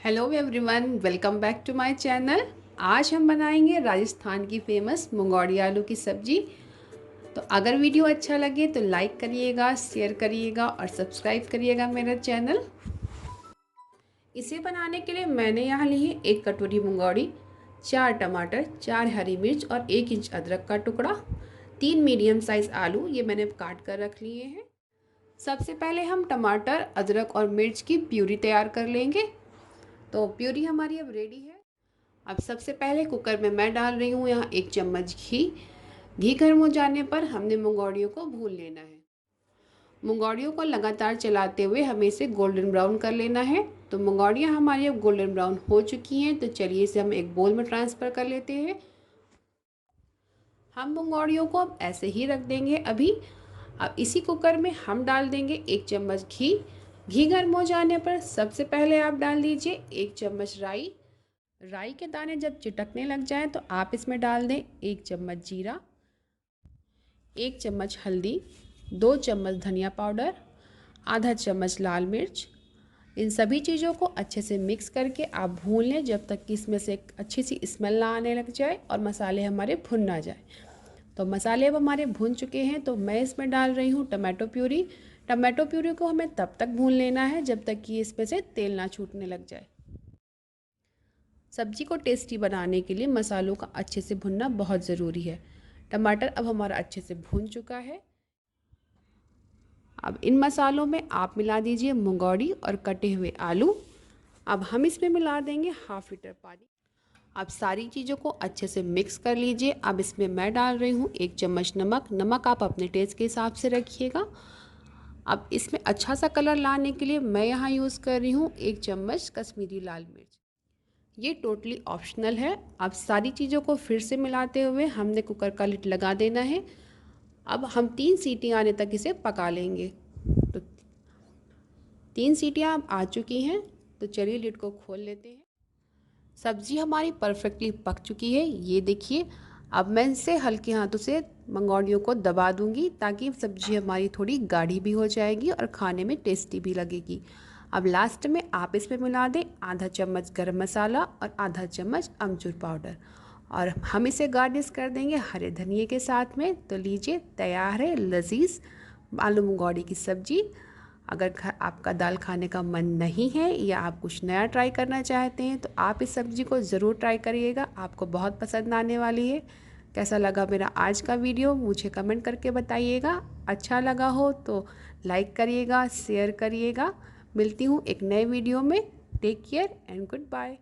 Hello everyone, welcome back to my channel. आज हम बनाएंगे राजस्थान की फेमस मुंगौड़ी आलू की सब्ज़ी। तो अगर वीडियो अच्छा लगे तो लाइक करिएगा, शेयर करिएगा और सब्सक्राइब करिएगा मेरा चैनल। इसे बनाने के लिए मैंने यहाँ ली है 1 कटोरी मुंगौड़ी, 4 टमाटर, 4 हरी मिर्च और 1 इंच अदरक का टुकड़ा, 3 मीडियम साइज़ आलू ये मैंने काट कर रख लिए हैं। सबसे पहले हम टमाटर, अदरक और मिर्च की प्यूरी तैयार कर लेंगे। तो प्यूरी हमारी अब रेडी है। अब सबसे पहले कुकर में मैं डाल रही हूँ यहाँ 1 चम्मच घी। घी गर्म हो जाने पर हमने मुंगौड़ियों को भून लेना है। मुंगौड़ियों को लगातार चलाते हुए हमें इसे गोल्डन ब्राउन कर लेना है। तो मुंगौड़ियाँ हमारी अब गोल्डन ब्राउन हो चुकी हैं। तो चलिए इसे हम एक बोल में ट्रांसफ़र कर लेते हैं। हम मुंगौड़ियों को अब ऐसे ही रख देंगे अभी। अब इसी कुकर में हम डाल देंगे 1 चम्मच घी। घी गर्म हो जाने पर सबसे पहले आप डाल दीजिए 1 चम्मच राई। राई के दाने जब चिटकने लग जाएं तो आप इसमें डाल दें 1 चम्मच जीरा, 1 चम्मच हल्दी, 2 चम्मच धनिया पाउडर, आधा चम्मच लाल मिर्च। इन सभी चीज़ों को अच्छे से मिक्स करके आप भून लें जब तक कि इसमें से एक अच्छी सी स्मेल ना आने लग जाए और मसाले हमारे भुन ना जाए। तो मसाले अब हमारे भुन चुके हैं तो मैं इसमें डाल रही हूँ टमाटो प्यूरी। टमाटो प्यूरी को हमें तब तक भून लेना है जब तक कि इसमें से तेल ना छूटने लग जाए। सब्जी को टेस्टी बनाने के लिए मसालों का अच्छे से भुनना बहुत ज़रूरी है। टमाटर अब हमारा अच्छे से भुन चुका है। अब इन मसालों में आप मिला दीजिए मुंगौड़ी और कटे हुए आलू। अब हम इसमें मिला देंगे ½ लीटर पानी। अब सारी चीज़ों को अच्छे से मिक्स कर लीजिए। अब इसमें मैं डाल रही हूँ 1 चम्मच नमक। नमक आप अपने टेस्ट के हिसाब से रखिएगा। अब इसमें अच्छा सा कलर लाने के लिए मैं यहाँ यूज़ कर रही हूँ 1 चम्मच कश्मीरी लाल मिर्च। ये टोटली ऑप्शनल है। अब सारी चीज़ों को फिर से मिलाते हुए हमने कुकर का लिड लगा देना है। अब हम 3 सीटियाँ आने तक इसे पका लेंगे। तो 3 सीटियाँ अब आ चुकी हैं। तो चलिए लिड को खोल लेते हैं। सब्ज़ी हमारी परफेक्टली पक चुकी है, ये देखिए। अब मैं इसे हल्के हाथों से मुंगौड़ियों को दबा दूंगी ताकि सब्ज़ी हमारी थोड़ी गाढ़ी भी हो जाएगी और खाने में टेस्टी भी लगेगी। अब लास्ट में आप इसमें मिला दें आधा चम्मच गरम मसाला और आधा चम्मच अमचूर पाउडर और हम इसे गार्निश कर देंगे हरे धनिए के साथ में। तो लीजिए, तैयार है लजीज आलू मुंगौड़ी की सब्ज़ी। अगर आपका दाल खाने का मन नहीं है या आप कुछ नया ट्राई करना चाहते हैं तो आप इस सब्ज़ी को ज़रूर ट्राई करिएगा, आपको बहुत पसंद आने वाली है। कैसा लगा मेरा आज का वीडियो मुझे कमेंट करके बताइएगा। अच्छा लगा हो तो लाइक करिएगा, शेयर करिएगा। मिलती हूँ एक नए वीडियो में। Take care and good bye.